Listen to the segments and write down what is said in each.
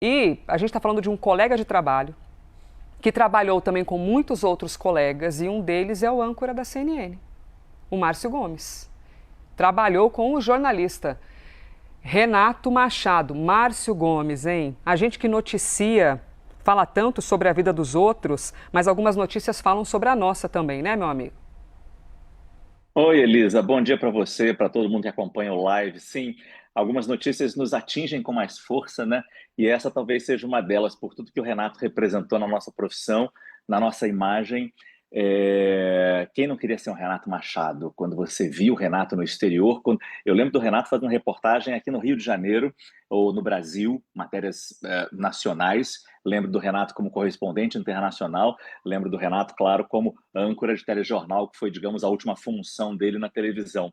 E a gente está falando de um colega de trabalho que trabalhou também com muitos outros colegas e um deles é o âncora da CNN, o Márcio Gomes. Trabalhou com o jornalista Renato Machado. Márcio Gomes, hein? A gente que noticia fala tanto sobre a vida dos outros, mas algumas notícias falam sobre a nossa também, né, meu amigo? Oi, Elisa. Bom dia para você, para todo mundo que acompanha o live. Sim, algumas notícias nos atingem com mais força, né? E essa talvez seja uma delas, por tudo que o Renato representou na nossa profissão, na nossa imagem. Quem não queria ser um Renato Machado? Quando você viu o Renato no exterior, eu lembro do Renato fazendo reportagem aqui no Rio de Janeiro ou no Brasil, matérias nacionais. Lembro do Renato como correspondente internacional. Lembro do Renato, claro, como âncora de telejornal, que foi, digamos, a última função dele na televisão.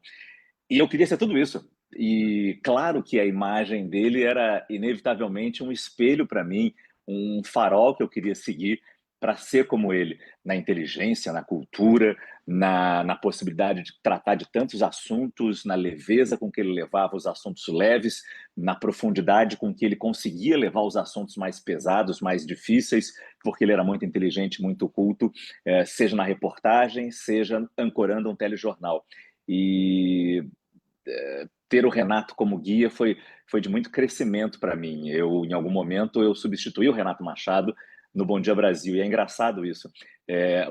E eu queria ser tudo isso. E claro que a imagem dele era inevitavelmente um espelho para mim, um farol que eu queria seguir para ser como ele, na inteligência, na cultura, na possibilidade de tratar de tantos assuntos, na leveza com que ele levava os assuntos leves, na profundidade com que ele conseguia levar os assuntos mais pesados, mais difíceis, porque ele era muito inteligente, muito culto, seja na reportagem, seja ancorando um telejornal. E ter o Renato como guia foi de muito crescimento para mim. Em algum momento, eu substituí o Renato Machado no Bom Dia Brasil, e é engraçado isso.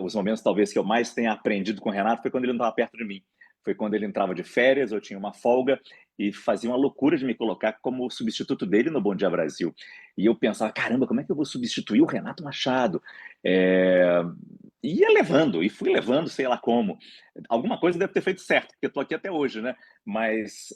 Os momentos, talvez, que eu mais tenha aprendido com o Renato foi quando ele não estava perto de mim. Foi quando ele entrava de férias, eu tinha uma folga, e fazia uma loucura de me colocar como substituto dele no Bom Dia Brasil. E eu pensava, caramba, como é que eu vou substituir o Renato Machado? É... Ia levando, e fui levando, sei lá como. Alguma coisa deve ter feito certo, porque eu estou aqui até hoje, né? Mas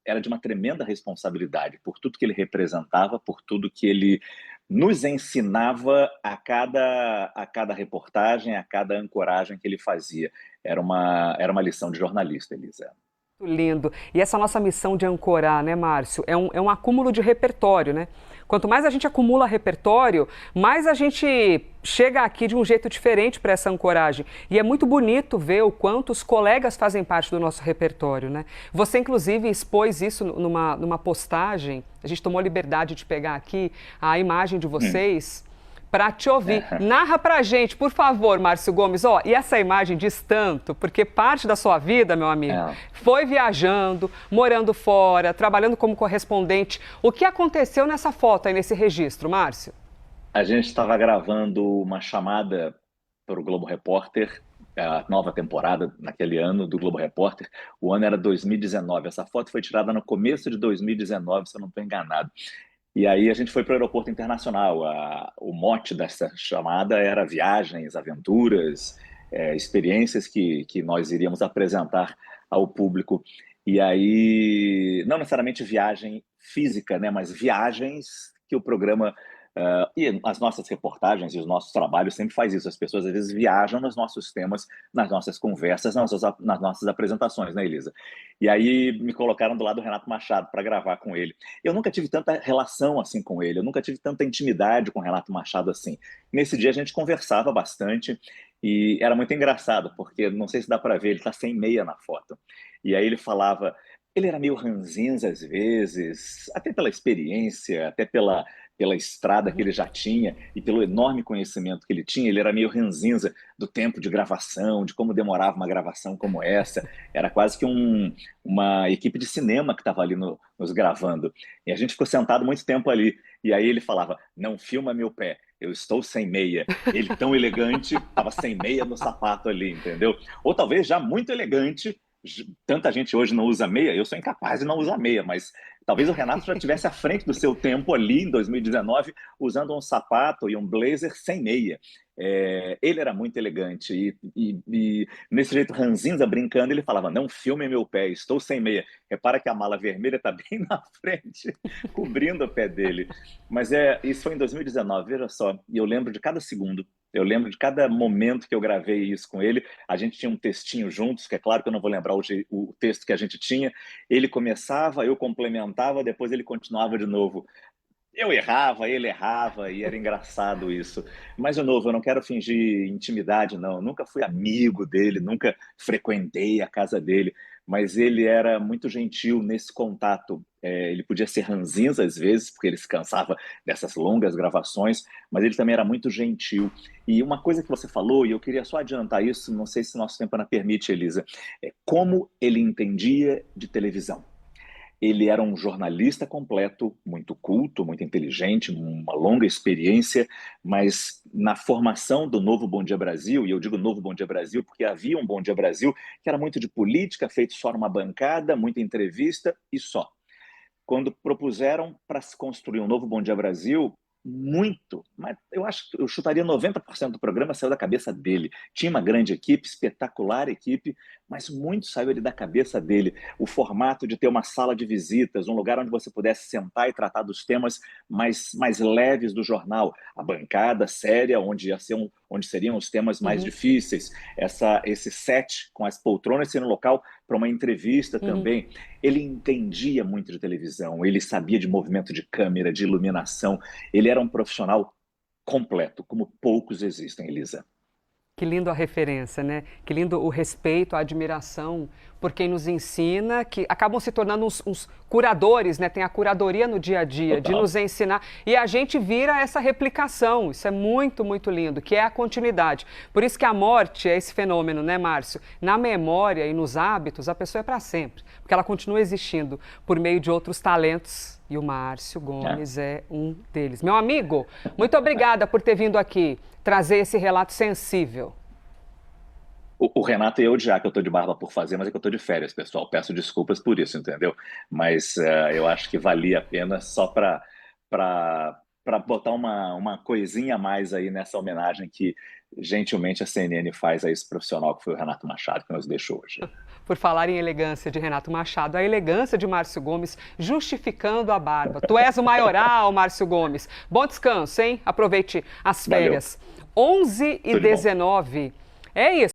era de uma tremenda responsabilidade por tudo que ele representava, por tudo que ele nos ensinava a cada reportagem, a cada ancoragem que ele fazia. Era uma lição de jornalista, Elisa. Muito lindo. E essa nossa missão de ancorar, né, Márcio, é um acúmulo de repertório, né? Quanto mais a gente acumula repertório, mais a gente chega aqui de um jeito diferente para essa ancoragem. E é muito bonito ver o quanto os colegas fazem parte do nosso repertório, né? Você, inclusive, expôs isso numa postagem. A gente tomou a liberdade de pegar aqui a imagem de Hum. vocês para te ouvir. Narra pra gente, por favor, Márcio Gomes. Ó, e essa imagem diz tanto, porque parte da sua vida, meu amigo, É. foi viajando, morando fora, trabalhando como correspondente. O que aconteceu nessa foto aí, nesse registro, Márcio? A gente estava gravando uma chamada para o Globo Repórter, a nova temporada naquele ano do Globo Repórter. O ano era 2019. Essa foto foi tirada no começo de 2019, se eu não estou enganado. E aí a gente foi para o aeroporto internacional. O mote dessa chamada era viagens, aventuras, experiências que nós iríamos apresentar ao público. E aí, não necessariamente viagem física, né, mas viagens que o programa e as nossas reportagens e os nossos trabalhos sempre faz isso. As pessoas às vezes viajam nos nossos temas, nas nossas conversas, nas nossas apresentações, né, Elisa? E aí me colocaram do lado do Renato Machado para gravar com ele. Eu nunca tive tanta relação assim com ele, eu nunca tive tanta intimidade com o Renato Machado assim. Nesse dia a gente conversava bastante e era muito engraçado, porque não sei se dá para ver, ele está sem meia na foto. E aí ele falava, ele era meio ranzinza às vezes, até pela experiência, até pela estrada que ele já tinha e pelo enorme conhecimento que ele tinha, ele era meio ranzinza do tempo de gravação, de como demorava uma gravação como essa. Era quase que uma equipe de cinema que estava ali nos gravando. E a gente ficou sentado muito tempo ali. E aí ele falava: Não filma meu pé, eu estou sem meia. Ele, tão elegante, estava sem meia no sapato ali, entendeu? Ou talvez já muito elegante. Tanta gente hoje não usa meia, eu sou incapaz de não usar meia, mas talvez o Renato já tivesse à frente do seu tempo ali em 2019, usando um sapato e um blazer sem meia. Ele era muito elegante e nesse jeito ranzinza, brincando, ele falava, não filme meu pé, estou sem meia. Repara que a mala vermelha está bem na frente, cobrindo o pé dele. Mas isso foi em 2019, veja só, e eu lembro de cada segundo. Eu lembro de cada momento que eu gravei isso com ele. A gente tinha um textinho juntos, que é claro que eu não vou lembrar o texto que a gente tinha. Ele começava, eu complementava, depois ele continuava de novo. Eu errava, ele errava, e era engraçado isso. Mas, de novo, eu não quero fingir intimidade, não. Eu nunca fui amigo dele, nunca frequentei a casa dele. mas ele era muito gentil nesse contato. Ele podia ser ranzinza às vezes, porque ele se cansava dessas longas gravações, mas ele também era muito gentil. E uma coisa que você falou, e eu queria só adiantar isso, não sei se nosso tempo ainda permite, Elisa, é como ele entendia de televisão. Ele era um jornalista completo, muito culto, muito inteligente, uma longa experiência, mas na formação do novo Bom Dia Brasil, e eu digo novo Bom Dia Brasil porque havia um Bom Dia Brasil que era muito de política, feito só numa bancada, muita entrevista e só. Quando propuseram para se construir um novo Bom Dia Brasil, muito, mas eu acho que eu chutaria 90% do programa saiu da cabeça dele. Tinha uma grande equipe, espetacular equipe, mas muito saiu ali da cabeça dele. O formato de ter uma sala de visitas, um lugar onde você pudesse sentar e tratar dos temas mais leves do jornal, a bancada séria, onde seriam os temas mais difíceis, esse set com as poltronas sendo local para uma entrevista também. Ele entendia muito de televisão, ele sabia de movimento de câmera, de iluminação, ele era um profissional completo, como poucos existem, Elisa. Que lindo a referência, né? Que lindo o respeito, a admiração por quem nos ensina, que acabam se tornando uns curadores, né? Tem a curadoria no dia a dia, de nos ensinar. E a gente vira essa replicação. Isso é muito, muito lindo, que é a continuidade. Por isso que a morte é esse fenômeno, né, Márcio? Na memória e nos hábitos, a pessoa é para sempre. Porque ela continua existindo por meio de outros talentos. E o Márcio Gomes é um deles. Meu amigo, muito obrigada por ter vindo aqui trazer esse relato sensível. O Renato ia odiar que eu estou de barba por fazer, mas é que eu estou de férias, pessoal. Peço desculpas por isso, entendeu? Mas eu acho que valia a pena só para botar uma coisinha a mais aí nessa homenagem que gentilmente a CNN faz a esse profissional que foi o Renato Machado, que nos deixou hoje. Por falar em elegância de Renato Machado, a elegância de Márcio Gomes justificando a barba. Tu és o maioral, Márcio Gomes. Bom descanso, hein? Aproveite as férias. 11h19. É isso.